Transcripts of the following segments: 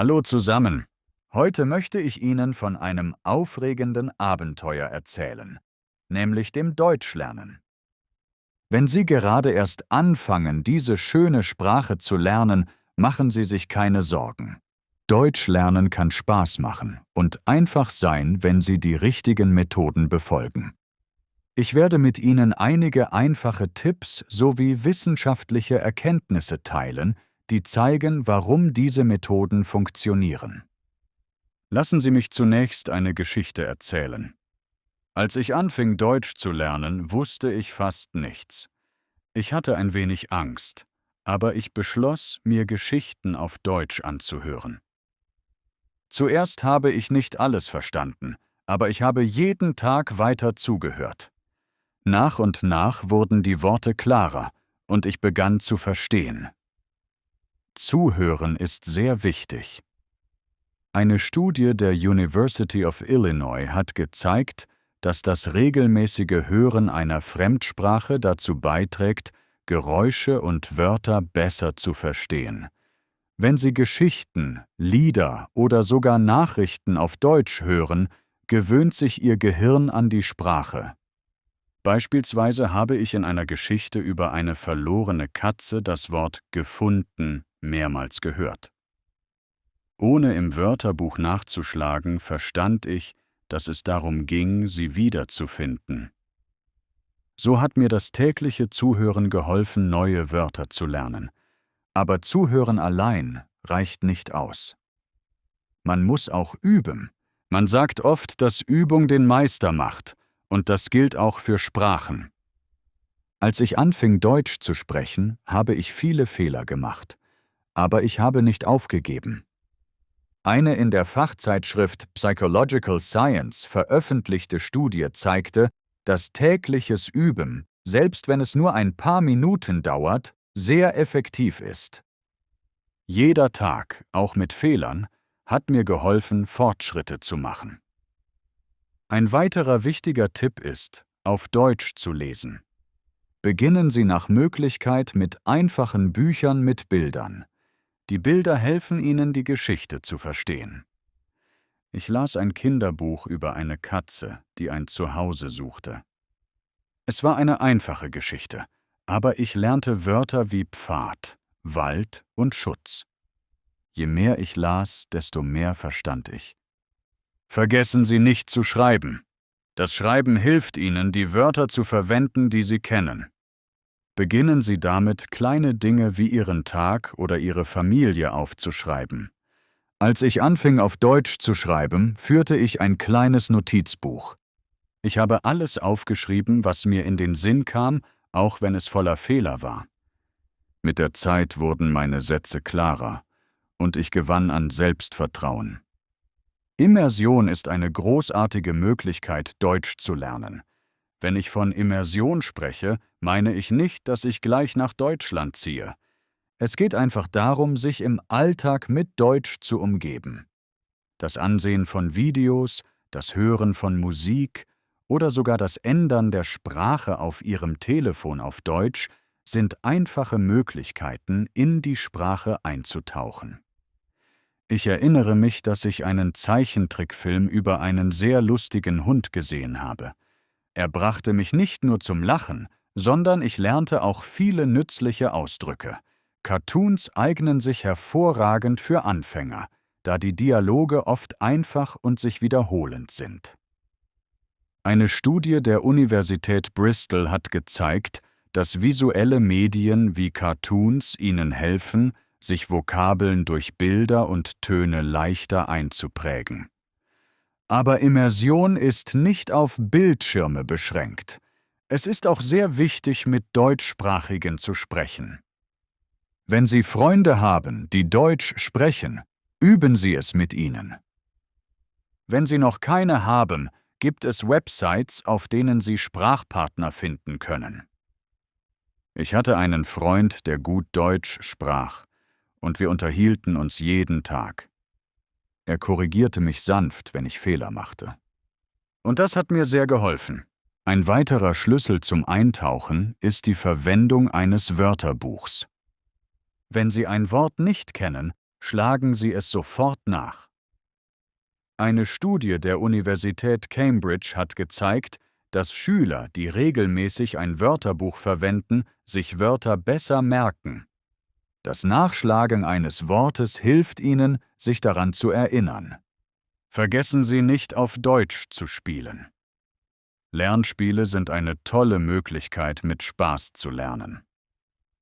Hallo zusammen. Heute möchte ich Ihnen von einem aufregenden Abenteuer erzählen, nämlich dem Deutschlernen. Wenn Sie gerade erst anfangen, diese schöne Sprache zu lernen, machen Sie sich keine Sorgen. Deutsch lernen kann Spaß machen und einfach sein, wenn Sie die richtigen Methoden befolgen. Ich werde mit Ihnen einige einfache Tipps sowie wissenschaftliche Erkenntnisse teilen, die zeigen, warum diese Methoden funktionieren. Lassen Sie mich zunächst eine Geschichte erzählen. Als ich anfing, Deutsch zu lernen, wusste ich fast nichts. Ich hatte ein wenig Angst, aber ich beschloss, mir Geschichten auf Deutsch anzuhören. Zuerst habe ich nicht alles verstanden, aber ich habe jeden Tag weiter zugehört. Nach und nach wurden die Worte klarer und ich begann zu verstehen. Zuhören ist sehr wichtig. Eine Studie der University of Illinois hat gezeigt, dass das regelmäßige Hören einer Fremdsprache dazu beiträgt, Geräusche und Wörter besser zu verstehen. Wenn Sie Geschichten, Lieder oder sogar Nachrichten auf Deutsch hören, gewöhnt sich Ihr Gehirn an die Sprache. Beispielsweise habe ich in einer Geschichte über eine verlorene Katze das Wort gefunden mehrmals gehört. Ohne im Wörterbuch nachzuschlagen, verstand ich, dass es darum ging, sie wiederzufinden. So hat mir das tägliche Zuhören geholfen, neue Wörter zu lernen. Aber Zuhören allein reicht nicht aus. Man muss auch üben. Man sagt oft, dass Übung den Meister macht, und das gilt auch für Sprachen. Als ich anfing, Deutsch zu sprechen, habe ich viele Fehler gemacht. Aber ich habe nicht aufgegeben. Eine in der Fachzeitschrift Psychological Science veröffentlichte Studie zeigte, dass tägliches Üben, selbst wenn es nur ein paar Minuten dauert, sehr effektiv ist. Jeder Tag, auch mit Fehlern, hat mir geholfen, Fortschritte zu machen. Ein weiterer wichtiger Tipp ist, auf Deutsch zu lesen. Beginnen Sie nach Möglichkeit mit einfachen Büchern mit Bildern. Die Bilder helfen Ihnen, die Geschichte zu verstehen. Ich las ein Kinderbuch über eine Katze, die ein Zuhause suchte. Es war eine einfache Geschichte, aber ich lernte Wörter wie Pfad, Wald und Schutz. Je mehr ich las, desto mehr verstand ich. Vergessen Sie nicht zu schreiben. Das Schreiben hilft Ihnen, die Wörter zu verwenden, die Sie kennen. Beginnen Sie damit, kleine Dinge wie Ihren Tag oder Ihre Familie aufzuschreiben. Als ich anfing, auf Deutsch zu schreiben, führte ich ein kleines Notizbuch. Ich habe alles aufgeschrieben, was mir in den Sinn kam, auch wenn es voller Fehler war. Mit der Zeit wurden meine Sätze klarer und ich gewann an Selbstvertrauen. Immersion ist eine großartige Möglichkeit, Deutsch zu lernen. Wenn ich von Immersion spreche, meine ich nicht, dass ich gleich nach Deutschland ziehe. Es geht einfach darum, sich im Alltag mit Deutsch zu umgeben. Das Ansehen von Videos, das Hören von Musik oder sogar das Ändern der Sprache auf Ihrem Telefon auf Deutsch sind einfache Möglichkeiten, in die Sprache einzutauchen. Ich erinnere mich, dass ich einen Zeichentrickfilm über einen sehr lustigen Hund gesehen habe. Er brachte mich nicht nur zum Lachen, sondern ich lernte auch viele nützliche Ausdrücke. Cartoons eignen sich hervorragend für Anfänger, da die Dialoge oft einfach und sich wiederholend sind. Eine Studie der Universität Bristol hat gezeigt, dass visuelle Medien wie Cartoons Ihnen helfen, sich Vokabeln durch Bilder und Töne leichter einzuprägen. Aber Immersion ist nicht auf Bildschirme beschränkt. Es ist auch sehr wichtig, mit Deutschsprachigen zu sprechen. Wenn Sie Freunde haben, die Deutsch sprechen, üben Sie es mit ihnen. Wenn Sie noch keine haben, gibt es Websites, auf denen Sie Sprachpartner finden können. Ich hatte einen Freund, der gut Deutsch sprach, und wir unterhielten uns jeden Tag. Er korrigierte mich sanft, wenn ich Fehler machte. Und das hat mir sehr geholfen. Ein weiterer Schlüssel zum Eintauchen ist die Verwendung eines Wörterbuchs. Wenn Sie ein Wort nicht kennen, Schlagen Sie es sofort nach. Eine Studie der Universität Cambridge hat gezeigt, dass Schüler, die regelmäßig ein Wörterbuch verwenden, sich Wörter besser merken. Das Nachschlagen eines Wortes hilft Ihnen, sich daran zu erinnern. Vergessen Sie nicht, auf Deutsch zu spielen. Lernspiele sind eine tolle Möglichkeit, mit Spaß zu lernen.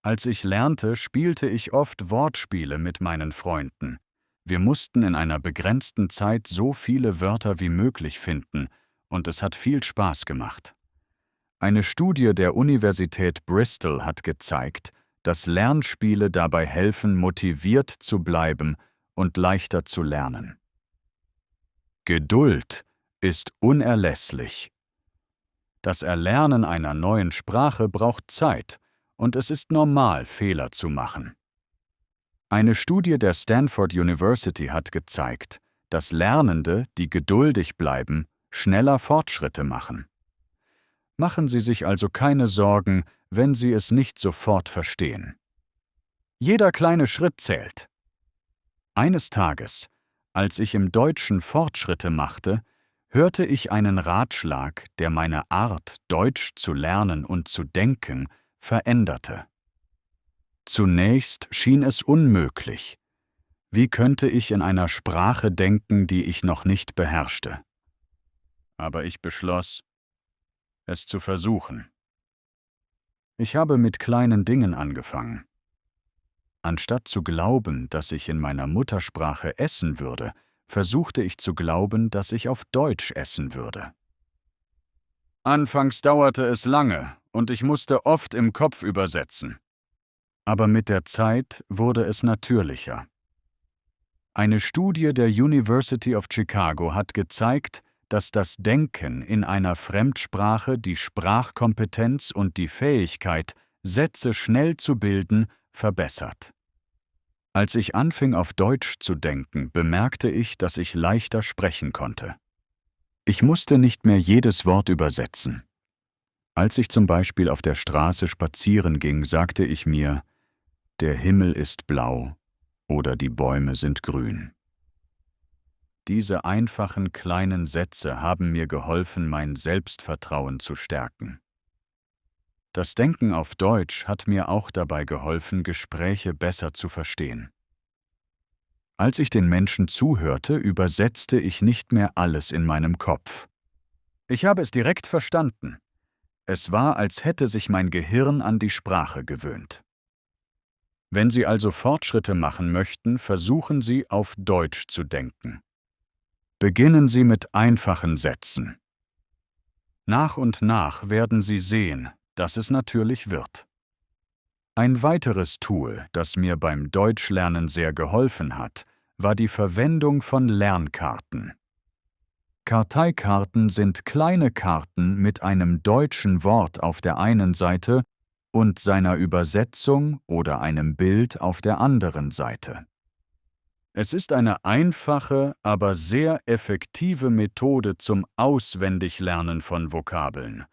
Als ich lernte, spielte ich oft Wortspiele mit meinen Freunden. Wir mussten in einer begrenzten Zeit so viele Wörter wie möglich finden, und es hat viel Spaß gemacht. Eine Studie der Universität Bristol hat gezeigt, dass Lernspiele dabei helfen, motiviert zu bleiben und leichter zu lernen. Geduld ist unerlässlich. Das Erlernen einer neuen Sprache braucht Zeit, und es ist normal, Fehler zu machen. Eine Studie der Stanford University hat gezeigt, dass Lernende, die geduldig bleiben, schneller Fortschritte machen. Machen Sie sich also keine Sorgen, wenn Sie es nicht sofort verstehen. Jeder kleine Schritt zählt. Eines Tages, als ich im Deutschen Fortschritte machte, hörte ich einen Ratschlag, der meine Art, Deutsch zu lernen und zu denken, veränderte. Zunächst schien es unmöglich. Wie könnte ich in einer Sprache denken, die ich noch nicht beherrschte? Aber ich beschloss, es zu versuchen. Ich habe mit kleinen Dingen angefangen. Anstatt zu glauben, dass ich in meiner Muttersprache essen würde, versuchte ich zu glauben, dass ich auf Deutsch essen würde. Anfangs dauerte es lange und ich musste oft im Kopf übersetzen. Aber mit der Zeit wurde es natürlicher. Eine Studie der University of Chicago hat gezeigt, dass das Denken in einer Fremdsprache die Sprachkompetenz und die Fähigkeit, Sätze schnell zu bilden, verbessert. Als ich anfing, auf Deutsch zu denken, bemerkte ich, dass ich leichter sprechen konnte. Ich musste nicht mehr jedes Wort übersetzen. Als ich zum Beispiel auf der Straße spazieren ging, sagte ich mir, der Himmel ist blau oder die Bäume sind grün. Diese einfachen kleinen Sätze haben mir geholfen, mein Selbstvertrauen zu stärken. Das Denken auf Deutsch hat mir auch dabei geholfen, Gespräche besser zu verstehen. Als ich den Menschen zuhörte, übersetzte ich nicht mehr alles in meinem Kopf. Ich habe es direkt verstanden. Es war, als hätte sich mein Gehirn an die Sprache gewöhnt. Wenn Sie also Fortschritte machen möchten, versuchen Sie, auf Deutsch zu denken. Beginnen Sie mit einfachen Sätzen. Nach und nach werden Sie sehen, dass es natürlich wird. Ein weiteres Tool, das mir beim Deutschlernen sehr geholfen hat, war die Verwendung von Lernkarten. Karteikarten sind kleine Karten mit einem deutschen Wort auf der einen Seite und seiner Übersetzung oder einem Bild auf der anderen Seite. Es ist eine einfache, aber sehr effektive Methode zum Auswendiglernen von Vokabeln.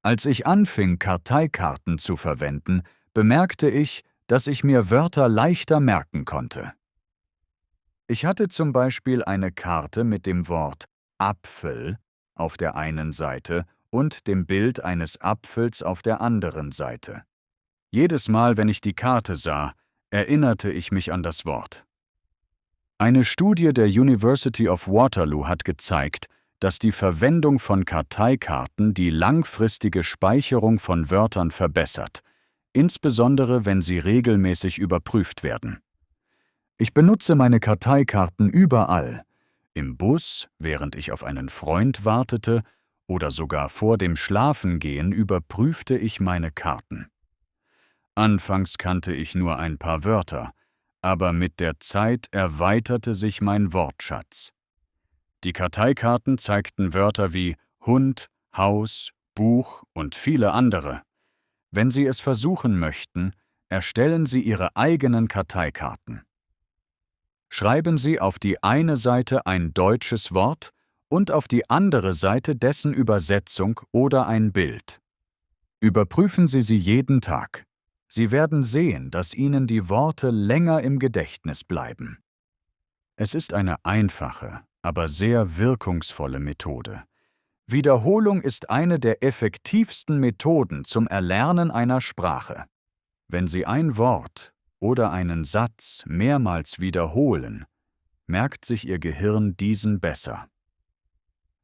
Als ich anfing, Karteikarten zu verwenden, bemerkte ich, dass ich mir Wörter leichter merken konnte. Ich hatte zum Beispiel eine Karte mit dem Wort Apfel auf der einen Seite und dem Bild eines Apfels auf der anderen Seite. Jedes Mal, wenn ich die Karte sah, erinnerte ich mich an das Wort. Eine Studie der University of Waterloo hat gezeigt, dass die Verwendung von Karteikarten die langfristige Speicherung von Wörtern verbessert, insbesondere wenn sie regelmäßig überprüft werden. Ich benutze meine Karteikarten überall, im Bus, während ich auf einen Freund wartete, oder sogar vor dem Schlafengehen überprüfte ich meine Karten. Anfangs kannte ich nur ein paar Wörter, aber mit der Zeit erweiterte sich mein Wortschatz. Die Karteikarten zeigten Wörter wie Hund, Haus, Buch und viele andere. Wenn Sie es versuchen möchten, erstellen Sie Ihre eigenen Karteikarten. Schreiben Sie auf die eine Seite ein deutsches Wort und auf die andere Seite dessen Übersetzung oder ein Bild. Überprüfen Sie sie jeden Tag. Sie werden sehen, dass Ihnen die Worte länger im Gedächtnis bleiben. Es ist eine einfache, aber sehr wirkungsvolle Methode. Wiederholung ist eine der effektivsten Methoden zum Erlernen einer Sprache. Wenn Sie ein Wort oder einen Satz mehrmals wiederholen, merkt sich Ihr Gehirn diesen besser.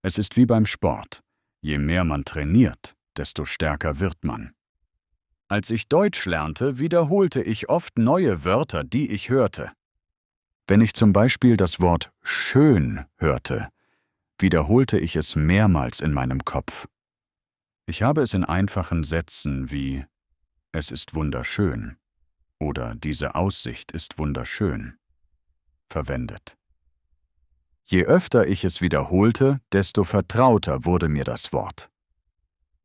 Es ist wie beim Sport. Je mehr man trainiert, desto stärker wird man. Als ich Deutsch lernte, wiederholte ich oft neue Wörter, die ich hörte. Wenn ich zum Beispiel das Wort schön hörte, wiederholte ich es mehrmals in meinem Kopf. Ich habe es in einfachen Sätzen wie „Es ist wunderschön“ oder „Diese Aussicht ist wunderschön“ verwendet. Je öfter ich es wiederholte, desto vertrauter wurde mir das Wort.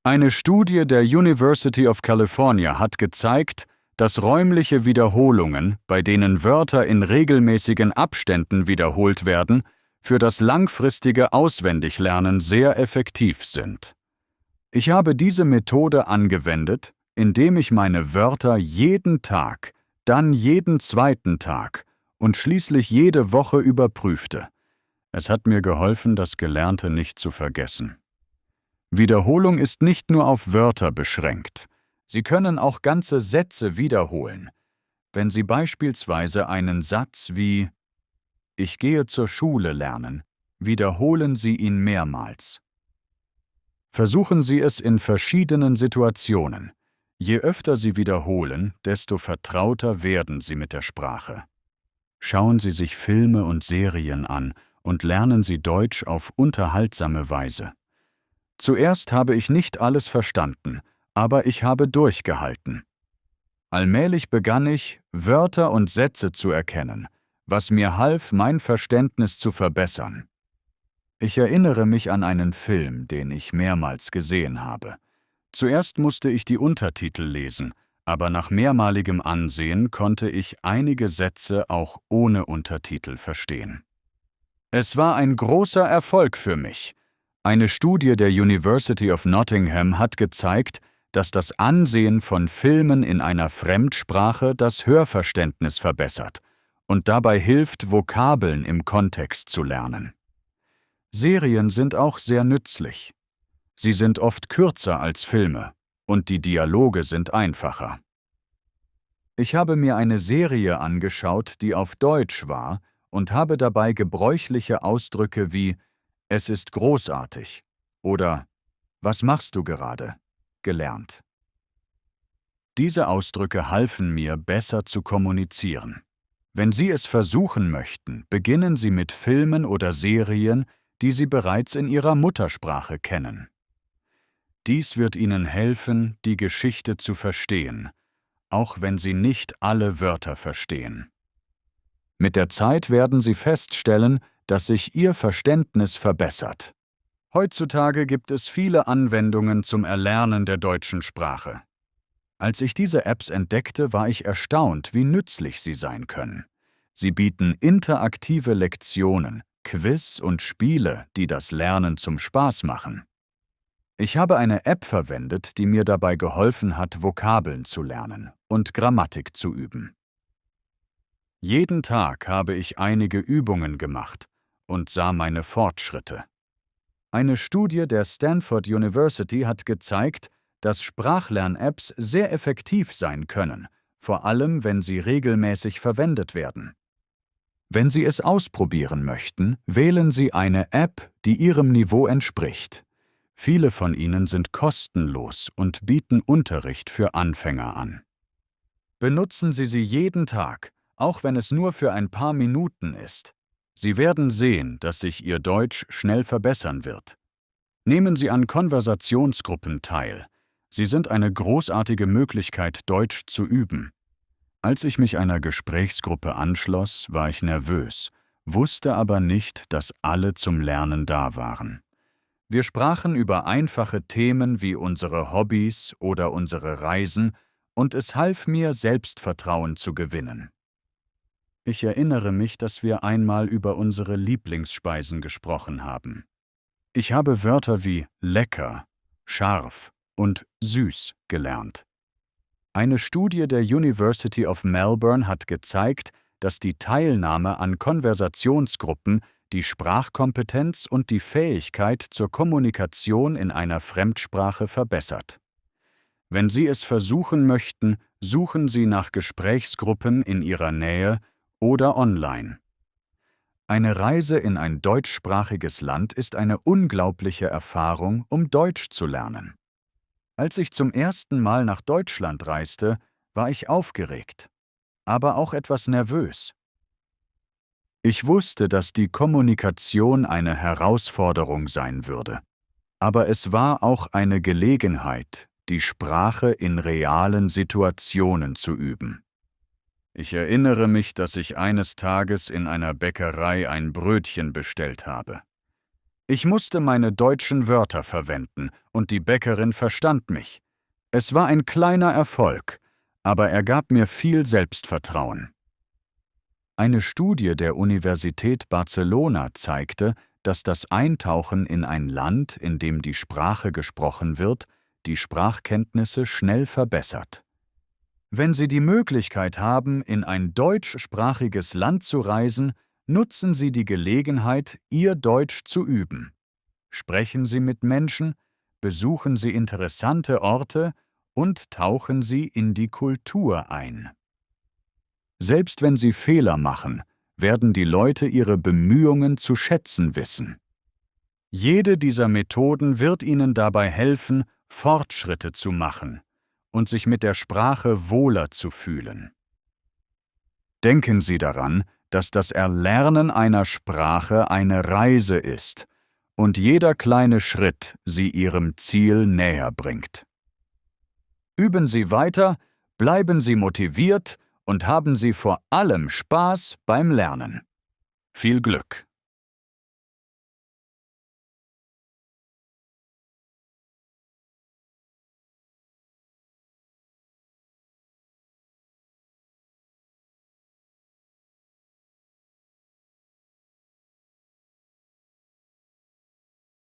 Eine Studie der University of California hat gezeigt, dass räumliche Wiederholungen, bei denen Wörter in regelmäßigen Abständen wiederholt werden, für das langfristige Auswendiglernen sehr effektiv sind. Ich habe diese Methode angewendet, indem ich meine Wörter jeden Tag, dann jeden zweiten Tag und schließlich jede Woche überprüfte. Es hat mir geholfen, das Gelernte nicht zu vergessen. Wiederholung ist nicht nur auf Wörter beschränkt. Sie können auch ganze Sätze wiederholen. Wenn Sie beispielsweise einen Satz wie „Ich gehe zur Schule lernen“, wiederholen Sie ihn mehrmals. Versuchen Sie es in verschiedenen Situationen. Je öfter Sie wiederholen, desto vertrauter werden Sie mit der Sprache. Schauen Sie sich Filme und Serien an und lernen Sie Deutsch auf unterhaltsame Weise. Zuerst habe ich nicht alles verstanden, aber ich habe durchgehalten. Allmählich begann ich, Wörter und Sätze zu erkennen, was mir half, mein Verständnis zu verbessern. Ich erinnere mich an einen Film, den ich mehrmals gesehen habe. Zuerst musste ich die Untertitel lesen, aber nach mehrmaligem Ansehen konnte ich einige Sätze auch ohne Untertitel verstehen. Es war ein großer Erfolg für mich. Eine Studie der University of Nottingham hat gezeigt, dass das Ansehen von Filmen in einer Fremdsprache das Hörverständnis verbessert und dabei hilft, Vokabeln im Kontext zu lernen. Serien sind auch sehr nützlich. Sie sind oft kürzer als Filme und die Dialoge sind einfacher. Ich habe mir eine Serie angeschaut, die auf Deutsch war, und habe dabei gebräuchliche Ausdrücke wie „Es ist großartig“ oder „Was machst du gerade?“ gelernt. Diese Ausdrücke halfen mir, besser zu kommunizieren. Wenn Sie es versuchen möchten, beginnen Sie mit Filmen oder Serien, die Sie bereits in Ihrer Muttersprache kennen. Dies wird Ihnen helfen, die Geschichte zu verstehen, auch wenn Sie nicht alle Wörter verstehen. Mit der Zeit werden Sie feststellen, dass sich Ihr Verständnis verbessert. Heutzutage gibt es viele Anwendungen zum Erlernen der deutschen Sprache. Als ich diese Apps entdeckte, war ich erstaunt, wie nützlich sie sein können. Sie bieten interaktive Lektionen, Quiz und Spiele, die das Lernen zum Spaß machen. Ich habe eine App verwendet, die mir dabei geholfen hat, Vokabeln zu lernen und Grammatik zu üben. Jeden Tag habe ich einige Übungen gemacht und sah meine Fortschritte. Eine Studie der Stanford University hat gezeigt, dass Sprachlern-Apps sehr effektiv sein können, vor allem wenn sie regelmäßig verwendet werden. Wenn Sie es ausprobieren möchten, wählen Sie eine App, die Ihrem Niveau entspricht. Viele von ihnen sind kostenlos und bieten Unterricht für Anfänger an. Benutzen Sie sie jeden Tag, auch wenn es nur für ein paar Minuten ist. Sie werden sehen, dass sich Ihr Deutsch schnell verbessern wird. Nehmen Sie an Konversationsgruppen teil. Sie sind eine großartige Möglichkeit, Deutsch zu üben. Als ich mich einer Gesprächsgruppe anschloss, war ich nervös, wusste aber nicht, dass alle zum Lernen da waren. Wir sprachen über einfache Themen wie unsere Hobbys oder unsere Reisen, und es half mir, Selbstvertrauen zu gewinnen. Ich erinnere mich, dass wir einmal über unsere Lieblingsspeisen gesprochen haben. Ich habe Wörter wie lecker, scharf und süß gelernt. Eine Studie der University of Melbourne hat gezeigt, dass die Teilnahme an Konversationsgruppen die Sprachkompetenz und die Fähigkeit zur Kommunikation in einer Fremdsprache verbessert. Wenn Sie es versuchen möchten, suchen Sie nach Gesprächsgruppen in Ihrer Nähe oder online. Eine Reise in ein deutschsprachiges Land ist eine unglaubliche Erfahrung, um Deutsch zu lernen. Als ich zum ersten Mal nach Deutschland reiste, war ich aufgeregt, aber auch etwas nervös. Ich wusste, dass die Kommunikation eine Herausforderung sein würde. Aber es war auch eine Gelegenheit, die Sprache in realen Situationen zu üben. Ich erinnere mich, dass ich eines Tages in einer Bäckerei ein Brötchen bestellt habe. Ich musste meine deutschen Wörter verwenden und die Bäckerin verstand mich. Es war ein kleiner Erfolg, aber er gab mir viel Selbstvertrauen. Eine Studie der Universität Barcelona zeigte, dass das Eintauchen in ein Land, in dem die Sprache gesprochen wird, die Sprachkenntnisse schnell verbessert. Wenn Sie die Möglichkeit haben, in ein deutschsprachiges Land zu reisen, nutzen Sie die Gelegenheit, Ihr Deutsch zu üben. Sprechen Sie mit Menschen, besuchen Sie interessante Orte und tauchen Sie in die Kultur ein. Selbst wenn Sie Fehler machen, werden die Leute Ihre Bemühungen zu schätzen wissen. Jede dieser Methoden wird Ihnen dabei helfen, Fortschritte zu machen und sich mit der Sprache wohler zu fühlen. Denken Sie daran, dass das Erlernen einer Sprache eine Reise ist und jeder kleine Schritt Sie Ihrem Ziel näher bringt. Üben Sie weiter, bleiben Sie motiviert und haben Sie vor allem Spaß beim Lernen. Viel Glück!